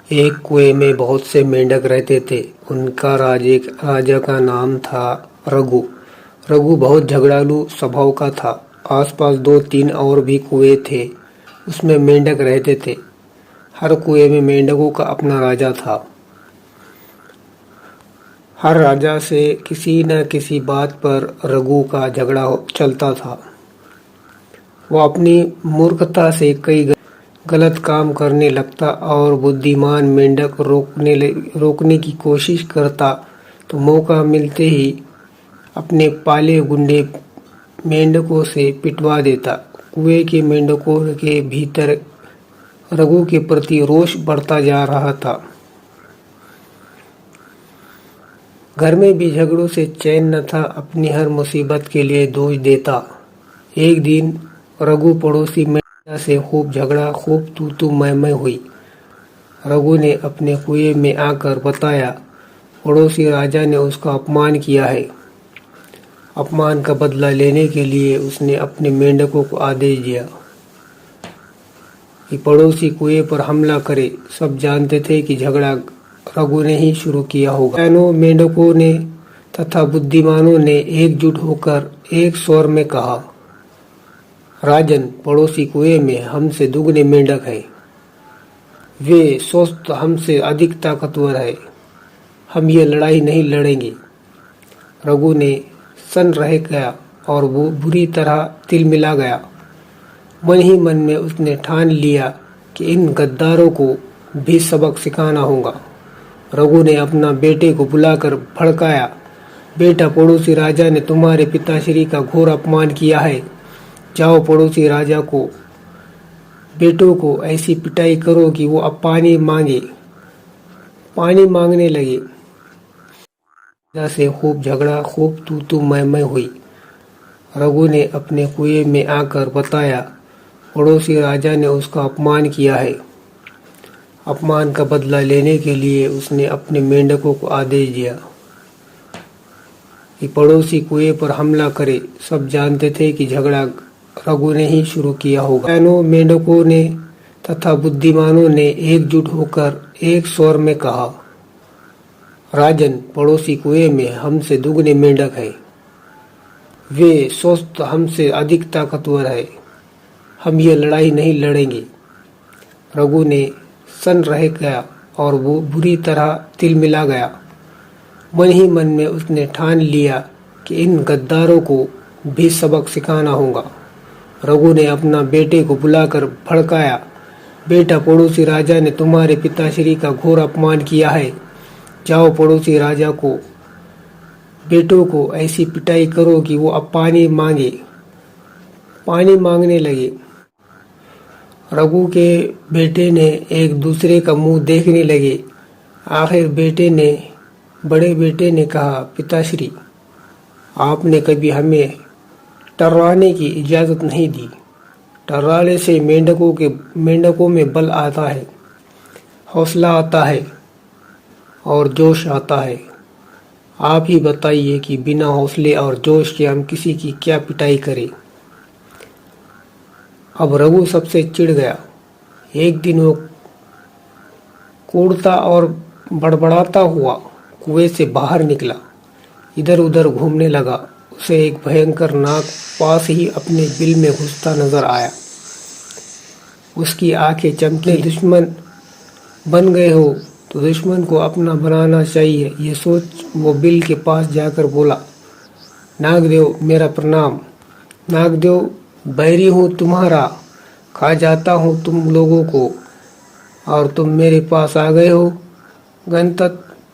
एक कुएं में बहुत से मेंढक रहते थे। उनका राजा का नाम था रघु। रघु बहुत झगड़ालू स्वभाव का था। आसपास दो तीन और भी कुएं थे, उसमें मेंढक रहते थे। हर कुएं में मेंढकों का अपना राजा था। हर राजा से किसी न किसी बात पर रघु का झगड़ा चलता था। वो अपनी मूर्खता से कई गलत काम करने लगता और बुद्धिमान मेंढक रोकने की कोशिश करता तो मौका मिलते ही अपने पाले गुंडे मेंढकों से पिटवा देता। कुएं के मेंढकों के भीतर रघु के प्रति रोष बढ़ता जा रहा था। घर में भी झगड़ों से चैन न था। अपनी हर मुसीबत के लिए दोष देता। एक दिन रघु पड़ोसी मेंढक से खूब झगड़ा, खूब तू मैं हुई। रघु ने अपने कुएं में आकर बताया, पड़ोसी राजा ने उसका अपमान किया है। अपमान का बदला लेने के लिए उसने अपने मेंढकों को आदेश दिया कि पड़ोसी कुएं पर हमला करे। सब जानते थे कि झगड़ा रघु ने ही शुरू किया होगा। सैनों, मेंढकों ने तथा बुद्धिमानों ने एकजुट होकर एक स्वर में कहा, राजन, पड़ोसी कुएं में हमसे दुगने मेंढक है। वे स्वस्थ हमसे अधिक ताकतवर है। हम ये लड़ाई नहीं लड़ेंगे। रघु ने सन रह गया और वो बुरी तरह तिलमिला गया। मन ही मन में उसने ठान लिया कि इन गद्दारों को भी सबक सिखाना होगा। रघु ने अपना बेटे को बुलाकर भड़काया, बेटा, पड़ोसी राजा ने तुम्हारे पिताश्री का घोर अपमान किया है। जाओ पड़ोसी राजा को बेटों को ऐसी पिटाई करो कि वो अब पानी मांगने लगे। राजा से खूब झगड़ा, खूब तू मैं हुई। रघु ने अपने कुएं में आकर बताया, पड़ोसी राजा ने उसका अपमान किया है। अपमान का बदला लेने के लिए उसने अपने मेंढकों को आदेश दिया कि पड़ोसी कुएं पर हमला करे। सब जानते थे कि झगड़ा रघु ने ही शुरू किया होगा। सैनों, मेंढकों ने तथा बुद्धिमानों ने एकजुट होकर एक स्वर में कहा, राजन, पड़ोसी कुएं में हमसे दुगने मेंढक है। वे स्वस्थ हमसे अधिक ताकतवर है। हम ये लड़ाई नहीं लड़ेंगे। रघु ने सन रह गया और वो बुरी तरह तिलमिला गया। मन ही मन में उसने ठान लिया कि इन गद्दारों को भी सबक सिखाना होगा। रघु ने अपना बेटे को बुलाकर भड़काया, बेटा, पड़ोसी राजा ने तुम्हारे पिताश्री का घोर अपमान किया है। जाओ पड़ोसी राजा को बेटों को ऐसी पिटाई करो कि वो अब पानी मांगने लगे। रघु के बेटे ने एक दूसरे का मुंह देखने लगे। आखिर बड़े बेटे ने कहा, पिताश्री, आपने कभी हमें टर्राने की इजाज़त नहीं दी। टर्राने से मेंढकों में बल आता है, हौसला आता है और जोश आता है। आप ही बताइए कि बिना हौसले और जोश के हम किसी की क्या पिटाई करें। अब रघु सबसे चिढ़ गया। एक दिन वो कूड़ता और बड़बड़ाता हुआ कुएं से बाहर निकला। इधर उधर घूमने लगा। उसे एक भयंकर नाग पास ही अपने बिल में घुसता नजर आया। उसकी आंखें चमकी। दुश्मन बन गए हो तो दुश्मन को अपना बनाना चाहिए, ये सोच वो बिल के पास जाकर बोला, नागदेव, मेरा प्रणाम। नागदेव, बैरी हूँ तुम्हारा, खा जाता हूँ तुम लोगों को, और तुम मेरे पास आ गए हो। गणतः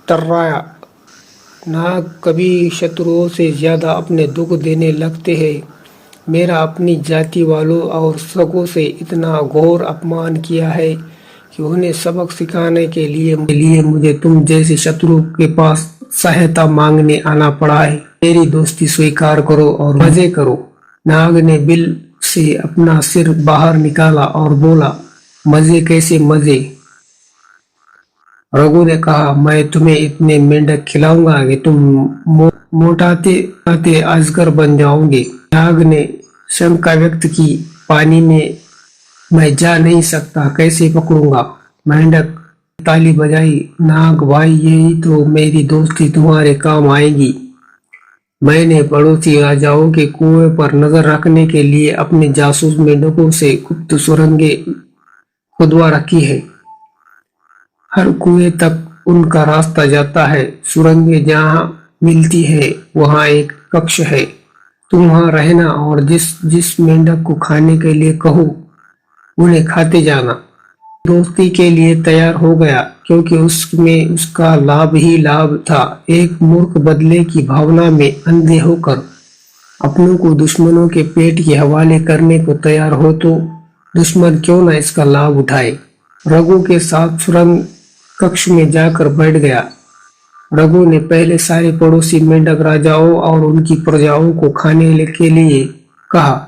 टर्राया। नाग कभी शत्रुओं से ज्यादा अपने दुख देने लगते हैं। मेरा अपनी जाति वालों और सगों से इतना घोर अपमान किया है कि उन्हें सबक सिखाने के लिए मुझे तुम जैसे शत्रु के पास सहायता मांगने आना पड़ा है। मेरी दोस्ती स्वीकार करो और मजे करो। नाग ने बिल से अपना सिर बाहर निकाला और बोला, मजे कैसे मजे? रघु ने कहा, मैं तुम्हें इतने मेंढक खिलाऊंगा कि तुम मोटाते अजगर बन जाओगे। नाग ने शंका व्यक्त की, पानी में मैं जा नहीं सकता, कैसे पकड़ूंगा? मेंढक ताली बजाई। नाग भाई, यही तो मेरी दोस्ती तुम्हारे काम आएगी। मैंने पड़ोसी राजाओं के कुएं पर नजर रखने के लिए अपने जासूस मेंढकों से गुप्त सुरंगें खुदवा रखी है। हर कुएं तक उनका रास्ता जाता है। सुरंगें जहाँ मिलती है वहाँ एक कक्ष है। तुम वहाँ रहना और जिस जिस मेंढक को खाने के लिए कहो उन्हें खाते जाना। दोस्ती के लिए तैयार हो गया क्योंकि उसमें उसका लाभ ही लाभ था। एक मूर्ख बदले की भावना में अंधे होकर अपनों को दुश्मनों के पेट के हवाले करने को तैयार हो तो दुश्मन क्यों न इसका लाभ उठाए। रघु के साथ सुरंग कक्ष में जाकर बैठ गया। रघु ने पहले सारे पड़ोसी मेंढक राजाओं और उनकी प्रजाओं को खाने के लिए कहा।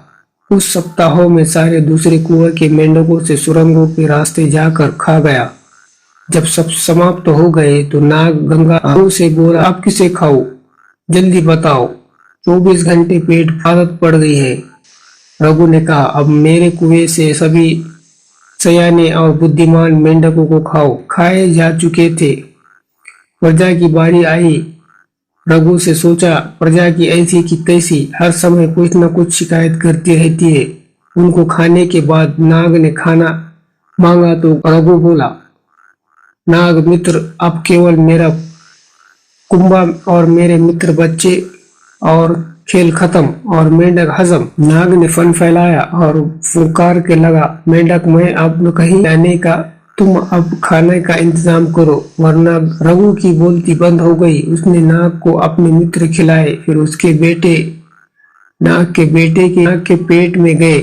कुछ सप्ताहों में सारे दूसरे कुएं के मेंढकों से सुरंगों के रास्ते जाकर खा गया। जब सब समाप्त हो गए तो नाग गंगा रघु से बोला, अब किसे खाओ, जल्दी बताओ, 24 घंटे पेट आदत पड़ गई है। रघु ने कहा, अब मेरे कुएं से सभी सयाने और बुद्धिमान मेंढकों को खाओ। खाए जा चुके थे। प्रजा की बारी आई। रघु से सोचा, प्रजा की ऐसी की तैसी हर समय कुछ न कुछ शिकायत करती रहती है। उनको खाने के बाद नाग ने खाना मांगा तो रघु बोला, नाग मित्र, अब केवल मेरा कुंभा और मेरे मित्र बच्चे और खेल खत्म और मेंढक हजम। नाग ने फन फैलाया और फुकार के लगा, मेंढक मैं अब कहीं जाने का, तुम अब खाने का इंतजाम करो वरना। रघु की बोलती बंद हो गई। उसने नाग को अपने मित्र खिलाए। फिर उसके बेटे नाग के पेट में गए।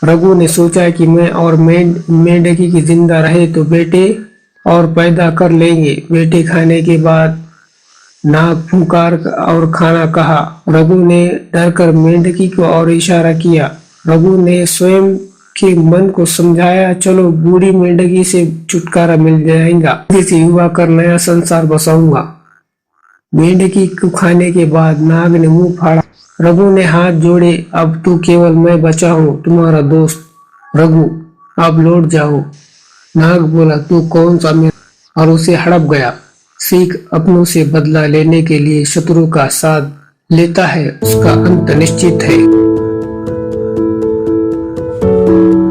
रघु ने सोचा कि मैं और मेंढकी की जिंदा रहे तो बेटे और पैदा कर लेंगे। बेटे खाने के बाद नाग फुंकार और खाना कहा। रघु ने डरकर मेंढकी को और इशारा किया। रघु ने स्वयं के मन को समझाया, चलो बूढ़ी मेंढकी से छुटकारा मिल जाएगा, जिसे युवा कर नया संसार बसाऊंगा। मेंढकी को खाने के बाद नाग ने मुंह फाड़ा। रघु ने हाथ जोड़े, अब तो केवल मैं बचा हूँ, तुम्हारा दोस्त रघु, अब लौट जाओ। नाग बोला, तू कौन सा मेरा, और उसे हड़प गया। सीख, अपनों से बदला लेने के लिए शत्रु का साथ लेता है उसका अंत निश्चित है।